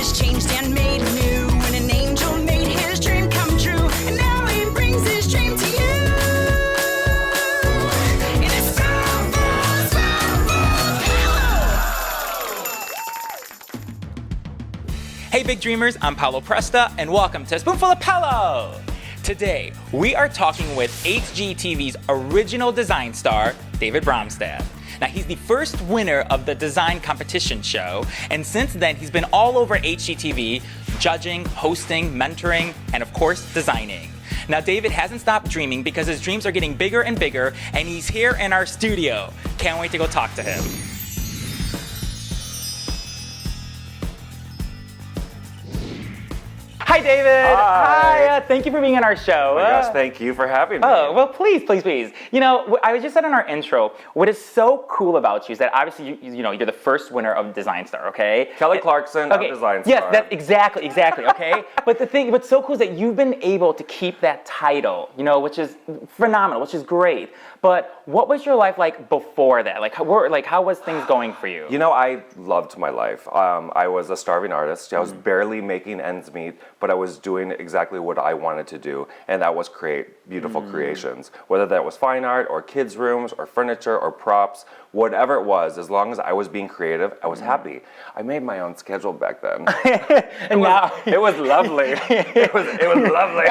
was changed and made new when an angel made his dream come true. And now he brings his dream to you. And it's Spoonful, Paolo. Hey big dreamers, I'm Paolo Presta and welcome to Spoonful of Paolo. Today, we are talking with HGTV's original design star, David Bromstad. Now, he's the first winner of the design competition show, and since then, he's been all over HGTV, judging, hosting, mentoring, and of course, designing. Now, David hasn't stopped dreaming because his dreams are getting bigger and bigger, and he's here in our studio. Can't wait to go talk to him. Hi, David. Hi. Thank you for being on our show. Oh my gosh, thank you for having me. Oh, well, please. You know, I was just said in our intro, what is so cool about you is that obviously, you're the first winner of Design Star, okay? Kelly Clarkson of Design Star. Yes, that's exactly, okay? But what's so cool is that you've been able to keep that title, which is phenomenal, which is great. But what was your life like before that? Like, how was things going for you? I loved my life. I was a starving artist. I was barely making ends meet, but I was doing exactly what I wanted to do, and that was create beautiful creations. Whether that was fine art or kids' rooms or furniture or props, whatever it was, as long as I was being creative, I was happy. I made my own schedule back then. And now it was lovely. It was lovely.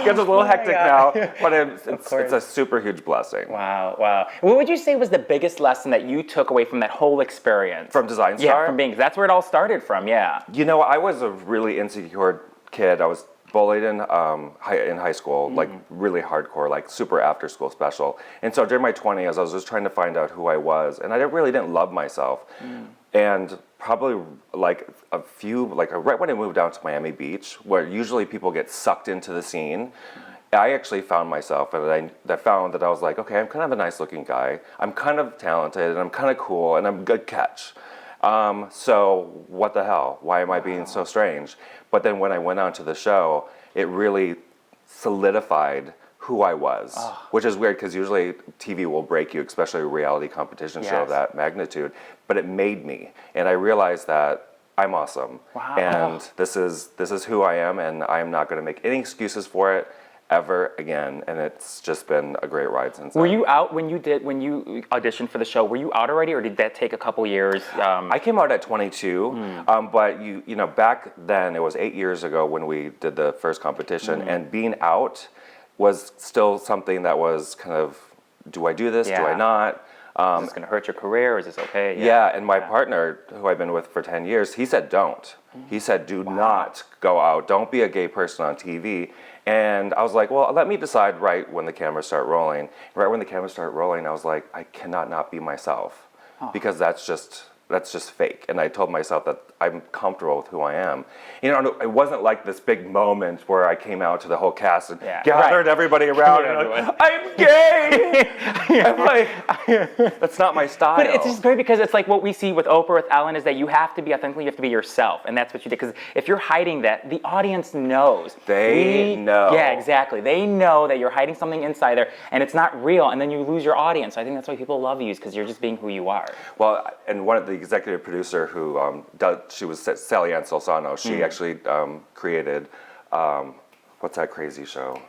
Schedule's a little hectic now, but it's a super huge blessing. Wow. What would you say was the biggest lesson that you took away from that whole experience? From Design Star? Yeah, that's where it all started from, yeah. I was a really insecure kid. I was bullied in high school, like really hardcore, like super after school special. And so during my 20s, I was just trying to find out who I was, and I really didn't love myself. And probably right when I moved down to Miami Beach, where usually people get sucked into the scene, I actually found myself, and I found that I was like, okay, I'm kind of a nice looking guy. I'm kind of talented, and I'm kind of cool, and I'm a good catch. So what the hell? Why am I being so strange? But then when I went on to the show, it really solidified who I was, which is weird because usually TV will break you, especially a reality competition show of that magnitude. But it made me, and I realized that I'm awesome, and this is who I am, and I am not going to make any excuses for it ever again, and it's just been a great ride since then. Were you out when you auditioned for the show? Were you out already, or did that take a couple years? I came out at 22, but back then, it was 8 years ago when we did the first competition, and being out was still something that was kind of, do I do this, do I not? Is this going to hurt your career, or is this okay? Yeah, and my partner, who I've been with for 10 years, he said don't. He said, do not go out, don't be a gay person on TV. And I was like, well, let me decide right when the cameras start rolling. Right when the cameras start rolling, I was like, I cannot not be myself because that's just fake. And I told myself that I'm comfortable with who I am. It wasn't like this big moment where I came out to the whole cast and gathered everybody around and like, I'm gay. I'm like, that's not my style. But it's just great because it's like what we see with Oprah, with Ellen, is that you have to be authentic, you have to be yourself, and that's what you did. Because if you're hiding that, the audience knows. They know. Yeah, exactly. They know that you're hiding something inside there, and it's not real, and then you lose your audience. So I think that's why people love you, is because you're just being who you are. Well, and one of the executive producer who she was Sally Ann Solsano. She actually created what's that crazy show?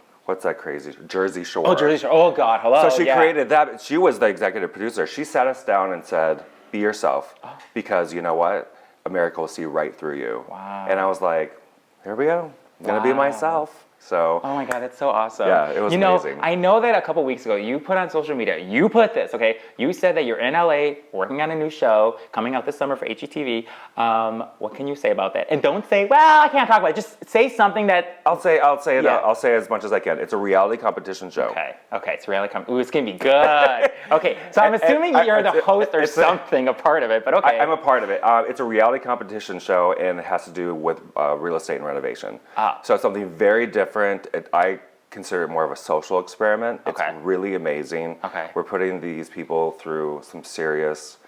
Jersey Shore. Oh, Jersey Shore. Oh God, hello. So she created that. She was the executive producer. She sat us down and said, "Be yourself, because you know what? America will see right through you." Wow. And I was like, "Here we go. I'm gonna be myself." So. Oh my God, that's so awesome. Yeah, it was amazing. I know that a couple weeks ago you put on social media, you put this, okay? You said that you're in LA working on a new show coming out this summer for HGTV. What can you say about that? And don't say, well, I can't talk about it. Just say something that... I'll say it. I'll say as much as I can. It's a reality competition show. Okay, it's a reality competition. Ooh, it's gonna be good. Okay, so I'm assuming you're the host or something, a part of it, but okay. I'm a part of it. It's a reality competition show, and it has to do with real estate and renovation. So it's something very different. I consider it more of a social experiment. It's really amazing. We're putting these people through some serious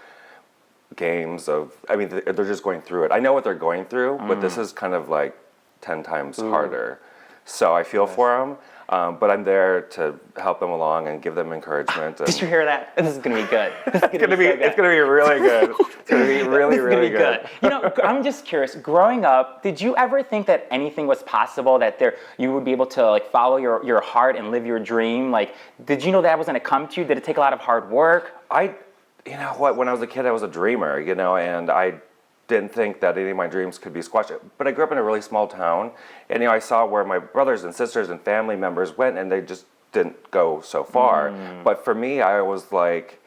games they're just going through it. I know what they're going through, but this is kind of like 10 times harder. So I feel for them. But I'm there to help them along and give them encouragement. And Did you hear that? This is gonna be good. This is it's gonna be really good. It's gonna be really, really good. You know, I'm just curious. Growing up, did you ever think that anything was possible? That you would be able to like follow your heart and live your dream? Like, did you know that was gonna come to you? Did it take a lot of hard work? You know what? When I was a kid, I was a dreamer. You know, and I didn't think that any of my dreams could be squashed. But I grew up in a really small town, and you know, I saw where my brothers and sisters and family members went, and they just didn't go so far. But for me, I was like,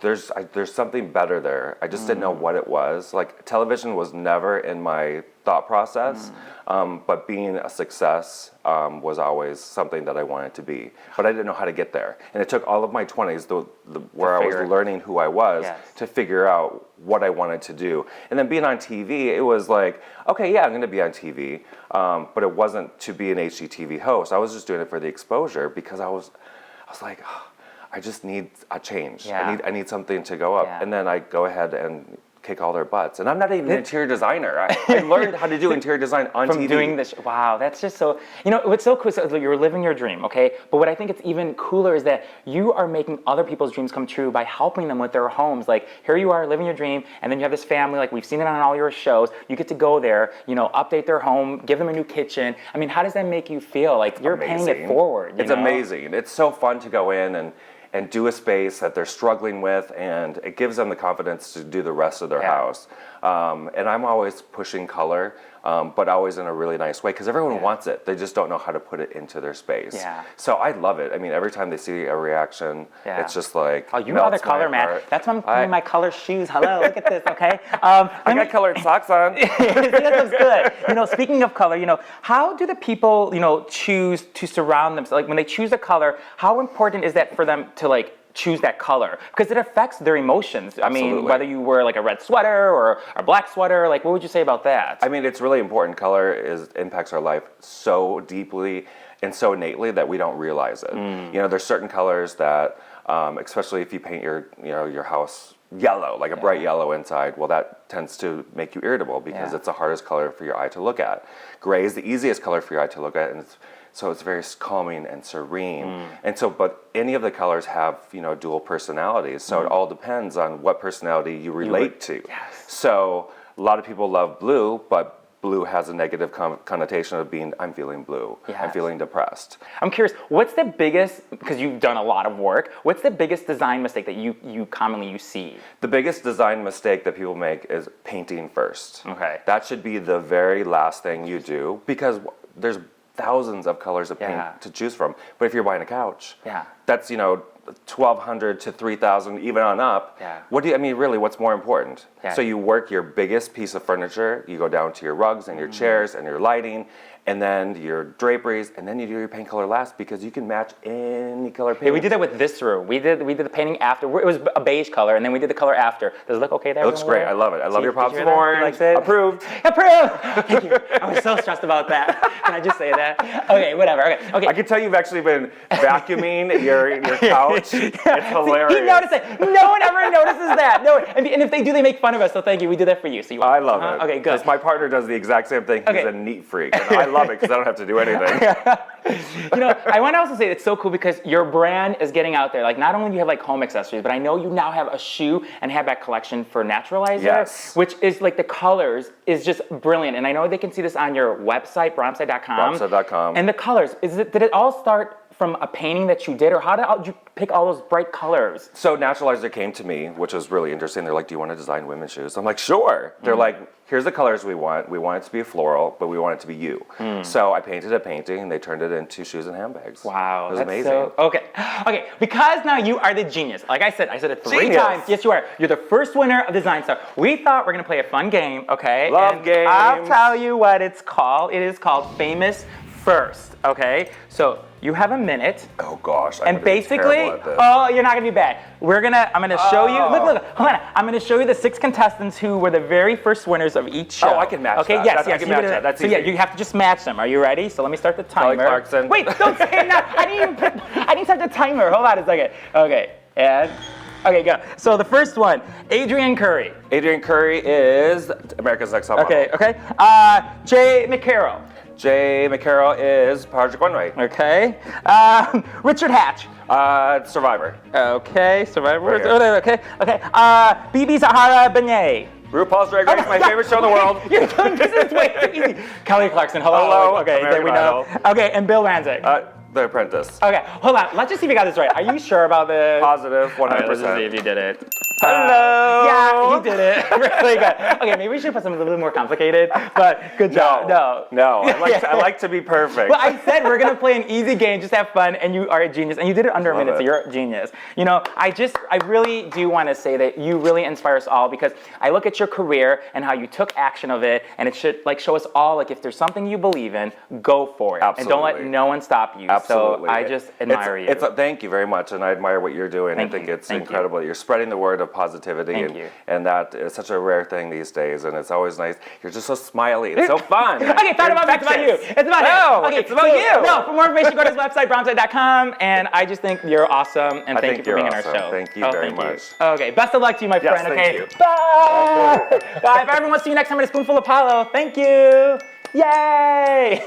there's something better there. I just didn't know what it was. Like, television was never in my thought process, but being a success was always something that I wanted to be. But I didn't know how to get there. And it took all of my 20s, where I was learning who I was, to figure out what I wanted to do. And then being on TV, it was like, okay, yeah, I'm going to be on TV. But it wasn't to be an HGTV host. I was just doing it for the exposure because I was like, oh, I just need a change. Yeah. I need something to go up. Yeah. And then I go ahead and kick all their butts. And I'm not even an interior designer. I learned how to do interior design on From TV. doing this. Wow, that's just so, you know, what's so cool is that you're living your dream, okay? But what I think it's even cooler is that you are making other people's dreams come true by helping them with their homes. Like, here you are living your dream, and then you have this family, like we've seen it on all your shows. You get to go there, you know, update their home, give them a new kitchen. I mean, how does that make you feel? Like, you're paying it forward. It's amazing. It's so fun to go in and do a space that they're struggling with, and it gives them the confidence to do the rest of their house. And I'm always pushing color, but always in a really nice way, because everyone wants it. They just don't know how to put it into their space. Yeah. So I love it. I mean, every time they see a reaction, it's just like, oh, you know the color, man. heart. That's why I'm wearing my color shoes. Hello, look at this, okay? I got colored socks on. That looks good. You know, speaking of color, you know, how do the people, you know, choose to surround themselves? Like, when they choose a color, how important is that for them to like choose that color? Because it affects their emotions. Absolutely. I mean, whether you wear like a red sweater or a black sweater, like, what would you say about that? I mean, it's really important. Color impacts our life so deeply and so innately that we don't realize it. You know, there's certain colors that, especially if you paint your house yellow, like a bright yellow inside, well, that tends to make you irritable because it's the hardest color for your eye to look at. Gray is the easiest color for your eye to look at, and so it's very calming and serene. And so, but any of the colors have, you know, dual personalities. So it all depends on what personality you relate to. Yes. So a lot of people love blue, but blue has a negative connotation of being, I'm feeling blue. I'm feeling depressed. I'm curious, what's the biggest, because you've done a lot of work, what's the biggest design mistake that you commonly see? The biggest design mistake that people make is painting first. Okay. That should be the very last thing you do, because there's thousands of colors of paint to choose from. But if you're buying a couch, that's, you know, 1,200 to 3,000, even on up. What do you, I mean, really, what's more important? So you work your biggest piece of furniture, you go down to your rugs and your chairs and your lighting, and then your draperies, and then you do your paint color last, because you can match any color paint. Yeah, we did that with this room. We did the painting after. It was a beige color, and then we did the color after. Does it look okay there? It looks great. I love it. I love your pops of orange. Approved. Approved. Thank you. I was so stressed about that. Can I just say that? Okay, whatever. Okay. I can tell you've actually been vacuuming your couch. It's hilarious. He noticed it. No one ever notices that. No, and if they do, they make fun of us. So thank you. We did that for you. So I love it. Okay, good. Because my partner does the exact same thing. He's a neat freak. And I love it because I don't have to do anything. You know, I want to also say it's so cool because your brand is getting out there. Like, not only do you have like home accessories, but I know you now have a shoe and handbag collection for Naturalizer, which is like the colors is just brilliant. And I know they can see this on your website, Bromstad.com. Bromstad.com. And the colors, did it all start from a painting that you did, or how did you pick all those bright colors? So Naturalizer came to me, which was really interesting. They're like, do you want to design women's shoes? I'm like, sure. They're like, here's the colors we want. We want it to be floral, but we want it to be you. So I painted a painting, and they turned it into shoes and handbags. Wow. It was amazing. So, okay, because now you are the genius. Like I said it 3 times. Yes, you are. You're the first winner of Design Star. We thought we're going to play a fun game, okay? Love games. I'll tell you what it's called. It is called Famous First, okay? So you have a minute. Oh gosh. And basically, you're not gonna be bad. I'm gonna show you. Look, hold on. I'm gonna show you the 6 contestants who were the very first winners of each show. Oh, I can match that. Okay, yes. I can match that. That's so easy. yeah, you have to just match them. Are you ready? So let me start the timer. Kelly Clarkson. Wait, don't say it now. I didn't start the timer. Hold on a second. Okay, and okay, go. So the first one, Adrienne Curry. Adrienne Curry is America's Next Top Model. Okay. Jay McCarroll. Jay McCarroll is Project Runway. Okay. Richard Hatch. Survivor. Okay. Survivor. Right here. Oh, there, okay. Okay. Bibi Zahara Benet. RuPaul's Drag Race, my favorite show in the world. You're doing this is way too easy. Kelly Clarkson. Hello. Hello, Okay. There American we know. Idol. Okay. And Bill Ranzik. The Apprentice. Okay. Hold on. Let's just see if we got this right. Are you sure about this? Positive, 100%. All right, let's just see if you did it. Hello. Yeah, you did it. Really good. Okay, maybe we should put something a little more complicated, but good job. No. I like to be perfect. Well, I said we're gonna play an easy game, just have fun, and you are a genius, and you did it under a Love minute, so it. you're a genius. You know, I really do want to say that you really inspire us all because I look at your career and how you took action of it, and it should like show us all like if there's something you believe in, go for it, and don't let Absolutely. no one stop you. Absolutely. So I just admire you. Thank you very much, and I admire what you're doing. Thank I think you. it's Thank you. incredible. You're spreading the word of positivity, Thank you. and that is such a rare thing these days, and it's always nice. You're just so smiley. It's so fun. Okay, it's not about me, it's about you. It's about No, him. Okay, it's about you. No, for more information, go to his website, bromstad.com, and I just think you're awesome, and thank you think for being you're in our awesome. show. Thank you very much. Okay, best of luck to you, my Yes, friend, thank okay? you. Bye! Bye, if everyone, see you next time at a Spoonful of Paolo. Thank you! Yay!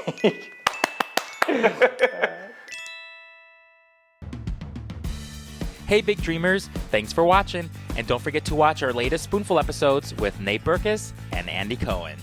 Hey, big dreamers, thanks for watching. And don't forget to watch our latest Spoonful episodes with Nate Burkus and Andy Cohen.